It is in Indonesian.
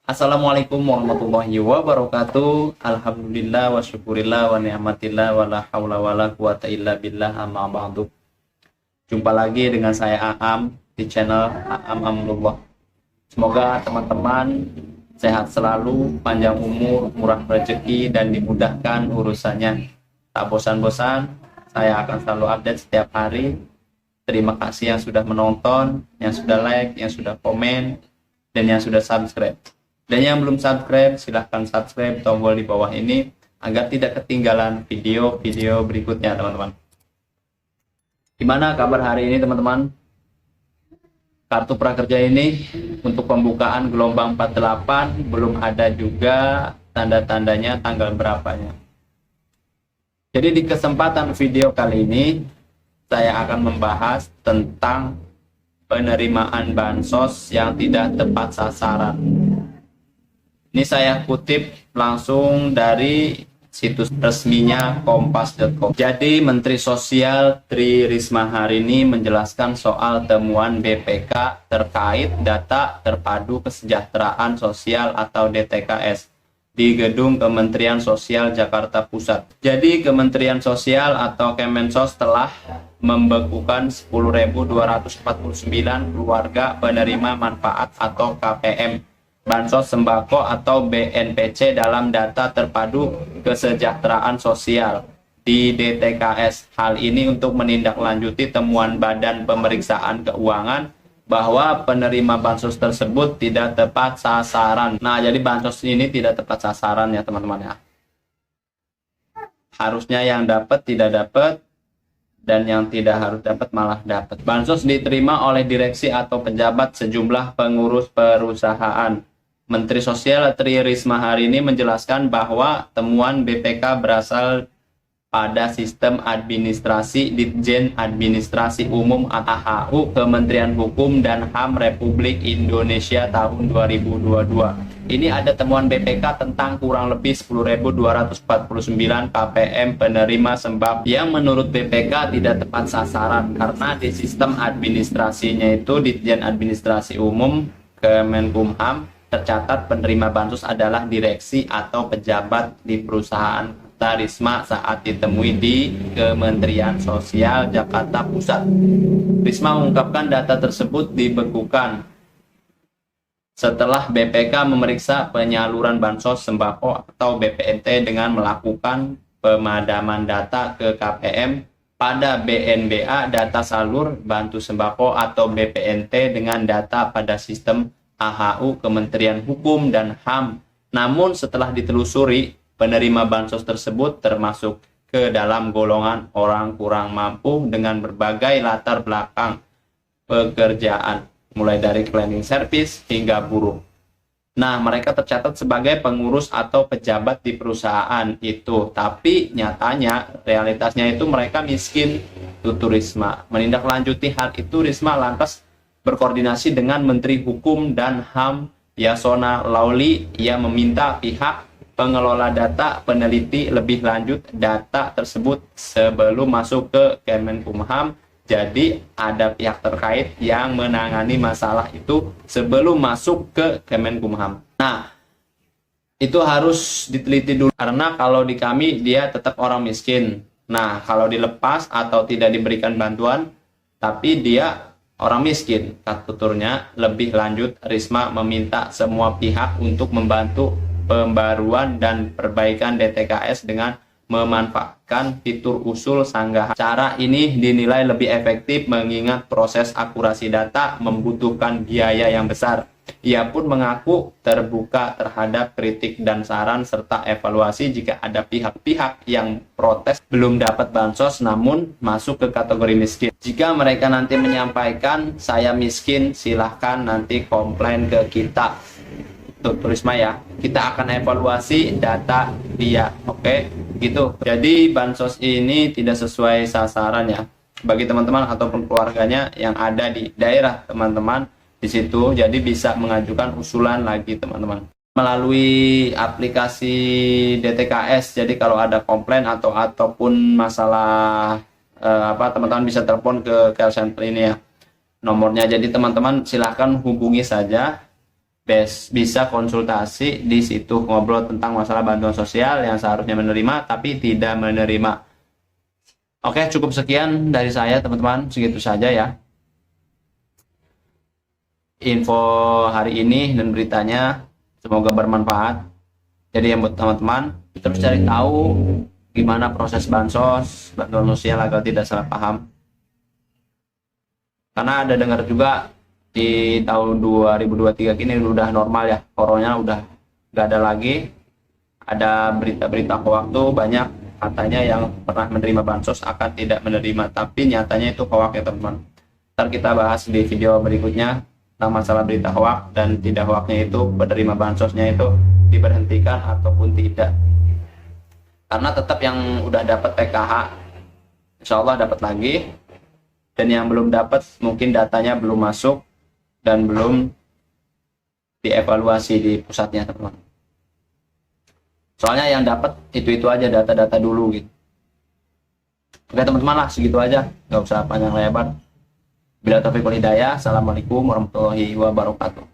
Assalamualaikum warahmatullahi wabarakatuh. Alhamdulillah wa syukurillah wa ni'matillah wa la hawla wa la quwata illa billah amma ba'du. Jumpa lagi dengan saya Aam di channel Aam Amrullah. Semoga teman-teman sehat selalu, panjang umur, murah rezeki, dan dimudahkan urusannya. Tak bosan-bosan, saya akan selalu update setiap hari. Terima kasih yang sudah menonton, yang sudah like, yang sudah komen, dan yang sudah subscribe. Dan yang belum subscribe, silahkan subscribe tombol di bawah ini agar tidak ketinggalan video-video berikutnya, teman-teman. Gimana kabar hari ini, teman-teman? Kartu prakerja ini untuk pembukaan gelombang 48 belum ada juga tanda-tandanya tanggal berapanya. Jadi di kesempatan video kali ini saya akan membahas tentang penerimaan bansos yang tidak tepat sasaran. Ini saya kutip langsung dari situs resminya kompas.com. Jadi Menteri Sosial Tri Risma hari ini menjelaskan soal temuan BPK terkait data terpadu kesejahteraan sosial atau DTKS di gedung Kementerian Sosial Jakarta Pusat. Jadi Kementerian Sosial atau Kemensos telah membekukan 10.249 keluarga penerima manfaat atau KPM Bansos Sembako atau BNPC dalam data terpadu kesejahteraan sosial di DTKS. Hal ini untuk menindaklanjuti temuan Badan Pemeriksaan Keuangan bahwa penerima bansos tersebut tidak tepat sasaran. Nah, jadi bansos ini tidak tepat sasaran ya, teman-teman ya. Harusnya yang dapat tidak dapat, dan yang tidak harus dapat malah dapat. Bansos diterima oleh direksi atau pejabat sejumlah pengurus perusahaan. Menteri Sosial Tri Risma hari ini menjelaskan bahwa temuan BPK berasal pada sistem administrasi Ditjen Administrasi Umum (AHU) Kementerian Hukum dan HAM Republik Indonesia tahun 2022. Ini ada temuan BPK tentang kurang lebih 10.249 KPM penerima sembako yang menurut BPK tidak tepat sasaran karena di sistem administrasinya itu Ditjen Administrasi Umum Kemenkumham tercatat penerima bansos adalah direksi atau pejabat di perusahaan kata Risma saat ditemui di Kementerian Sosial Jakarta Pusat. Risma mengungkapkan data tersebut dibekukan setelah BPK memeriksa penyaluran bansos sembako atau BPNT dengan melakukan pemadaman data ke KPM pada BNBA data salur bantu sembako atau BPNT dengan data pada sistem AHU Kementerian Hukum dan HAM. Namun setelah ditelusuri, penerima bansos tersebut termasuk ke dalam golongan orang kurang mampu dengan berbagai latar belakang pekerjaan, mulai dari cleaning service hingga buruh. Nah, mereka tercatat sebagai pengurus atau pejabat di perusahaan itu, tapi nyatanya realitasnya itu mereka miskin, tutur Risma. Menindaklanjuti hal itu, Risma lantas berkoordinasi dengan Menteri Hukum dan HAM Yasona Lauli yang meminta pihak pengelola data peneliti lebih lanjut data tersebut sebelum masuk ke Kemenkumham. Jadi ada pihak terkait yang menangani masalah itu sebelum masuk ke Kemenkumham. Nah, itu harus diteliti dulu karena kalau di kami dia tetap orang miskin. Nah, kalau dilepas atau tidak diberikan bantuan tapi dia orang miskin, kata tuturnya. Lebih lanjut, Risma meminta semua pihak untuk membantu pembaruan dan perbaikan DTKS dengan memanfaatkan fitur usul sanggahan. Cara ini dinilai lebih efektif mengingat proses akurasi data membutuhkan biaya yang besar. Ia pun mengaku terbuka terhadap kritik dan saran serta evaluasi jika ada pihak-pihak yang protes belum dapat bansos namun masuk ke kategori miskin. Jika mereka nanti menyampaikan saya miskin, silahkan nanti komplain ke kita. Tuh, Risma ya. Kita akan evaluasi data dia. Oke, gitu. Jadi bansos ini tidak sesuai sasaran ya. Bagi teman-teman ataupun keluarganya yang ada di daerah teman-teman di situ, jadi bisa mengajukan usulan lagi teman-teman melalui aplikasi DTKS. Jadi kalau ada komplain ataupun masalah teman-teman bisa telepon ke call center ini ya nomornya. Jadi teman-teman silahkan hubungi saja bisa konsultasi di situ, ngobrol tentang masalah bantuan sosial yang seharusnya menerima tapi tidak menerima. Oke, cukup sekian dari saya teman-teman, segitu saja ya info hari ini dan beritanya, semoga bermanfaat. Jadi yang buat teman-teman terus cari tahu gimana proses bansos, bantuan sosial agar tidak salah paham. Karena ada dengar juga di tahun 2023 ini udah normal ya, corona udah gak ada lagi. Ada berita-berita hoax tuh banyak, katanya yang pernah menerima bansos akan tidak menerima, tapi nyatanya itu hoax ya teman-teman. Ntar kita bahas di video berikutnya tentang masalah berita hoax dan tidak hoaxnya itu, penerima bansosnya itu diberhentikan ataupun tidak. Karena tetap yang udah dapat PKH insya Allah dapat lagi, dan yang belum dapat mungkin datanya belum masuk dan belum dievaluasi di pusatnya teman-teman. Soalnya yang dapat itu aja data-data dulu gitu. Oke teman-teman lah, segitu aja, nggak usah panjang lebar. Bila taufiq wal hidayah. Assalamualaikum warahmatullahi wabarakatuh.